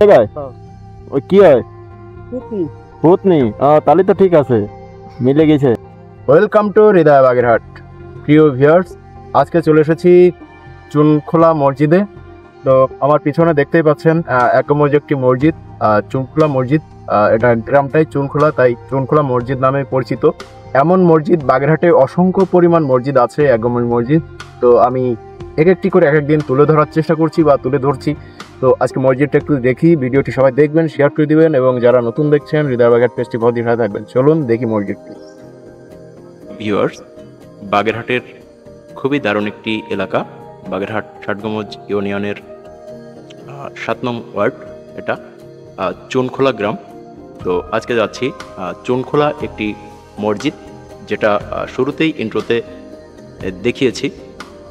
জায়গায় হ্যাঁ। ওই কি হয় সত্যি? ভূতনি তাহলে তো ঠিক আছে, মিলে গেছে। ওয়েলকাম টু হৃদয় বাগেরহাট। প্রিয় ভিউয়ার্স, আজকে চলে এসেছি চুনখোলা মসজিদে। তো আমার পিছনে দেখতেই পাচ্ছেন একমজ একটি মসজিদ, চুনখোলা মসজিদ। এটা গ্রামটাই চুনখোলা, তাই চুনখোলা মসজিদ নামে পরিচিত। এমন মসজিদ বাগেরহাটে অসংখ্য পরিমাণ মসজিদ আছে, একমজ মসজিদ। তো আমি এক একটি করে এক একদিন তুলে ধরার চেষ্টা করছি বা তুলে ধরছি। তো আজকে মসজিদটা একটু দেখি, ভিডিওটি সবাই দেখবেন, শেয়ার করে দিবেন, এবং যারা নতুন দেখছেন হৃদয় বাগেরহাট পেজটি ভর্তি হয়ে থাকবেন। চলুন দেখি মসজিদটি। ভিউয়ার্স, বাগেরহাটের খুবই দারুণ একটি এলাকা। বাগেরহাট ষাটগম্বুজ ইউনিয়নের 7 নং ওয়ার্ড, এটা চুনখোলা গ্রাম। তো আজকে যাচ্ছি চুনখোলা একটি মসজিদ, যেটা শুরুতেই ইন্ট্রোতে দেখিয়েছি।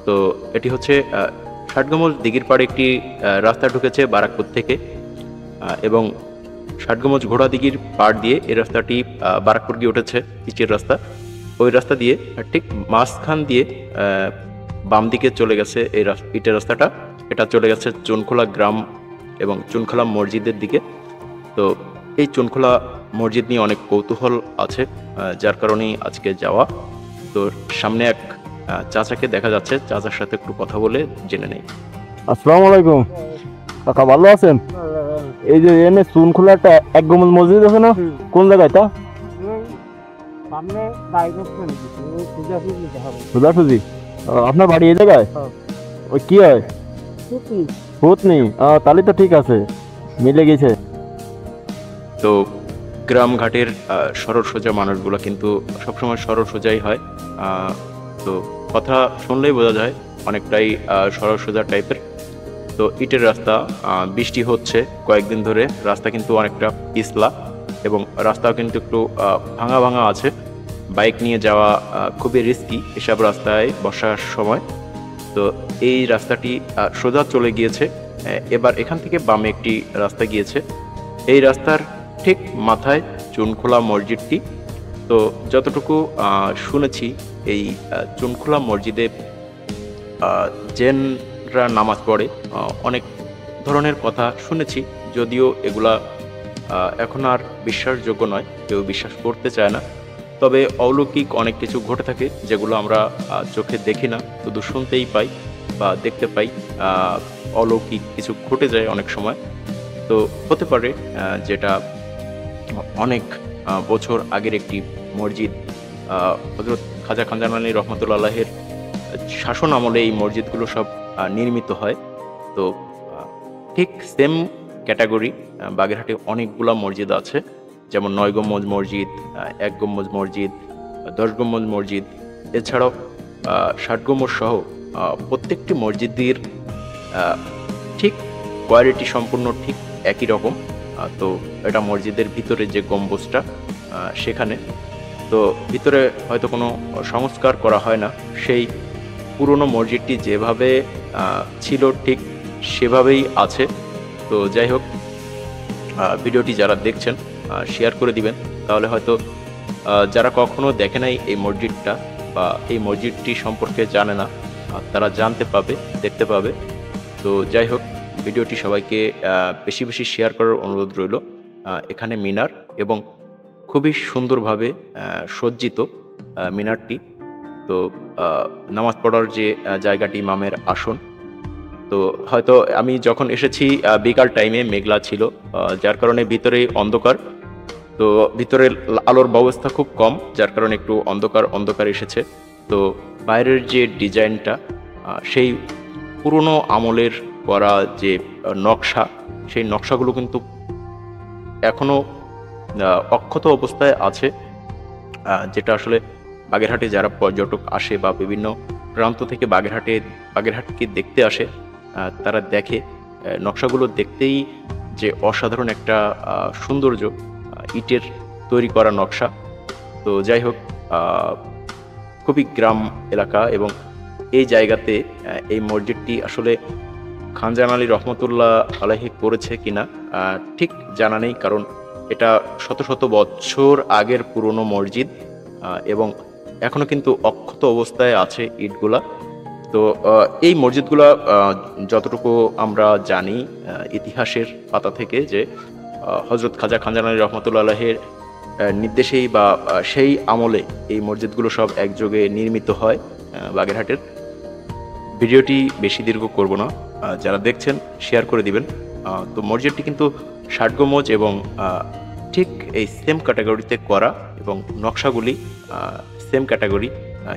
তো এটি হচ্ছে ষাটগম্বুজ দিঘির পাড়ে একটি রাস্তা ঢুকেছে বারাকপুর থেকে, এবং ষাটগম্বুজ ঘোড়া দিঘির পাড় দিয়ে এই রাস্তাটি বারাকপুর গিয়ে উঠেছে, পিচের রাস্তা। ওই রাস্তা দিয়ে ঠিক মাঝখান দিয়ে বাম দিকে চলে গেছে এই ইটের রাস্তাটা। এটা চলে গেছে চুনখোলা গ্রাম এবং চুনখোলা মসজিদের দিকে। তো এই চুনখোলা মসজিদ নিয়ে অনেক কৌতূহল আছে, যার কারণেই আজকে যাওয়া। তো সামনে এক চাচাকে দেখা যাচ্ছে, চাচার সাথে একটু কথা বলে জেনে নেই। আসসালামু আলাইকুম কাকা, ভালো আছেন? এই যে এনে চুনখোলা একটা এক গম্বুজ মসজিদ আছে না, কোন জায়গায় তা? সামনে গাড়ি করছেন সোজাসুজি নিতে হবে। সোজাসুজি? আপনার বাড়ি এই জায়গায়? হ্যাঁ। ওই কি হয় সত্যি? ভূতনি? তাহলে তো ঠিক আছে, মিলে গেছে। তো গ্রামঘাটের সরল সোজা মানুষগুলো কিন্তু সবসময় সরল সোজাই হয়। তো কথা শুনলেই বোঝা যায় অনেকটাই সরল সোজা টাইপের। তো ইটের রাস্তা, বৃষ্টি হচ্ছে কয়েকদিন ধরে, রাস্তা কিন্তু অনেকটা পিছলা এবং রাস্তাও কিন্তু একটু ভাঙা ভাঙা আছে। বাইক নিয়ে যাওয়া খুবই রিস্কি এসব রাস্তায় বর্ষার সময়। তো এই রাস্তাটি সোজা চলে গিয়েছে। এবার এখান থেকে বামে একটি রাস্তা গিয়েছে। এই রাস্তার ঠিক মাথায় চুনখোলা মসজিদটি। তো যতটুকু শুনেছি, এই চুনখোলা মসজিদে জেনরা নামাজ পড়ে, অনেক ধরনের কথা শুনেছি, যদিও এগুলা এখন আর বিশ্বাসযোগ্য নয়, কেউ বিশ্বাস করতে চায় না। তবে অলৌকিক অনেক কিছু ঘটে থাকে, যেগুলো আমরা চোখে দেখি না, শুধু শুনতেই পাই বা দেখতে পাই। অলৌকিক কিছু ঘটে যায় অনেক সময়। তো হতে পারে যেটা অনেক বছর আগের একটি মসজিদ, হযরত খাজা খানজান আলী রহমতুল্লাহ আলাইহির শাসন আমলে এই মসজিদগুলো সব নির্মিত হয়। তো ঠিক সেম ক্যাটাগরি বাগেরহাটে অনেকগুলা মসজিদ আছে, যেমন 9 গম্বুজ মসজিদ, 1 গম্বুজ মসজিদ, 10 গম্বুজ মসজিদ, এছাড়াও 60 গম্বুজ সহ প্রত্যেকটি মসজিদের ঠিক কোয়ালিটি সম্পূর্ণ ঠিক একই রকম। তো এটা মসজিদের ভিতরে যে গম্বুজটা সেখানে, তো ভিতরে হয়তো কোনো সংস্কার করা হয় না, সেই পুরনো মসজিদটি যেভাবে ছিল ঠিক সেভাবেই আছে। তো যাই হোক, ভিডিওটি যারা দেখছেন শেয়ার করে দিবেন, তাহলে হয়তো যারা কখনো দেখে নাই এই মসজিদটা বা এই মসজিদটি সম্পর্কে জানে না, তারা জানতে পাবে, দেখতে পাবে। তো যাই হোক, ভিডিওটি সবাইকে বেশি বেশি শেয়ার করার অনুরোধ রইল। এখানে মিনার এবং খুবই সুন্দরভাবে সজ্জিত মিনারটি। তো নামাজ পড়ার যে জায়গাটি, ইমামের আসন। তো হয়তো আমি যখন এসেছি বিকাল টাইমে মেঘলা ছিল, যার কারণে ভিতরে অন্ধকার। তো ভিতরে আলোর ব্যবস্থা খুব কম, যার কারণে একটু অন্ধকার অন্ধকার এসেছে। তো বাইরের যে ডিজাইনটা, সেই পুরনো আমলের করা যে নকশা, সেই নকশাগুলো কিন্তু এখনো অক্ষত অবস্থায় আছে, যেটা আসলে বাগেরহাটে যারা পর্যটক আসে বা বিভিন্ন প্রান্ত থেকে বাগেরহাটকে দেখতে আসে, তারা দেখে নকশাগুলো দেখতেই যে অসাধারণ একটা সৌন্দর্য, ইটের তৈরি করা নকশা। তো যাই হোক, খুবই গ্রাম এলাকা এবং এই জায়গাতে এই মসজিদটি আসলে খানজান আলী রহমতুল্লাহ আলাইহি করেছে কিনা ঠিক জানা নেই, কারণ এটা শত শত বছর আগের পুরনো মসজিদ এবং এখনো কিন্তু অক্ষত অবস্থায় আছে ইটগুলা। তো তো এই মসজিদগুলো যতটুকু আমরা জানি ইতিহাসের পাতা থেকে, যে হজরত খাজা খানজানানী রহমতুল্লাহ আলাইহির নির্দেশেই বা সেই আমলে এই মসজিদগুলো সব একযোগে নির্মিত হয় বাগেরহাটের। ভিডিওটি বেশি দীর্ঘ করব না, যারা দেখছেন শেয়ার করে দিবেন। তো মসজিদটি কিন্তু 60 গম্বুজ এবং ঠিক এই সেম ক্যাটাগরিতে করা, এবং নকশাগুলি সেম ক্যাটাগরি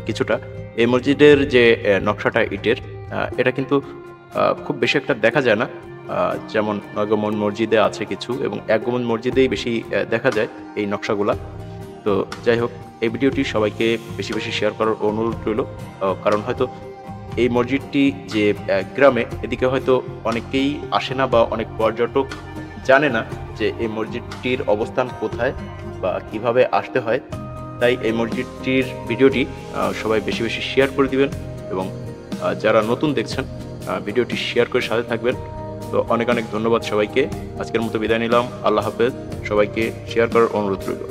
কিছুটা। এই মসজিদের যে নকশাটা ইটের, এটা কিন্তু খুব বেশি একটা দেখা যায় না। যেমন 9 গম্বুজ মসজিদে আছে কিছু, এবং 1 গম্বুজ মসজিদেই বেশি দেখা যায় এই নকশাগুলা। তো যাই হোক, এই ভিডিওটি সবাইকে বেশি বেশি শেয়ার করার অনুরোধ রইল, কারণ হয়তো এই মসজিদটি যে গ্রামে, এদিকে হয়তো অনেকেই আসে না বা অনেক পর্যটক জানে না যে এই মসজিদটির অবস্থান কোথায় বা কিভাবে আসতে হয়। তাই এই মসজিদটির ভিডিওটি সবাই বেশি বেশি শেয়ার করে দিবেন, এবং যারা নতুন দেখছেন ভিডিওটি শেয়ার করে সাথে থাকবেন। তো অনেক অনেক ধন্যবাদ সবাইকে। আজকের মতো বিদায় নিলাম। আল্লাহ হাফেজ। সবাইকে শেয়ার করার অনুরোধ রইল।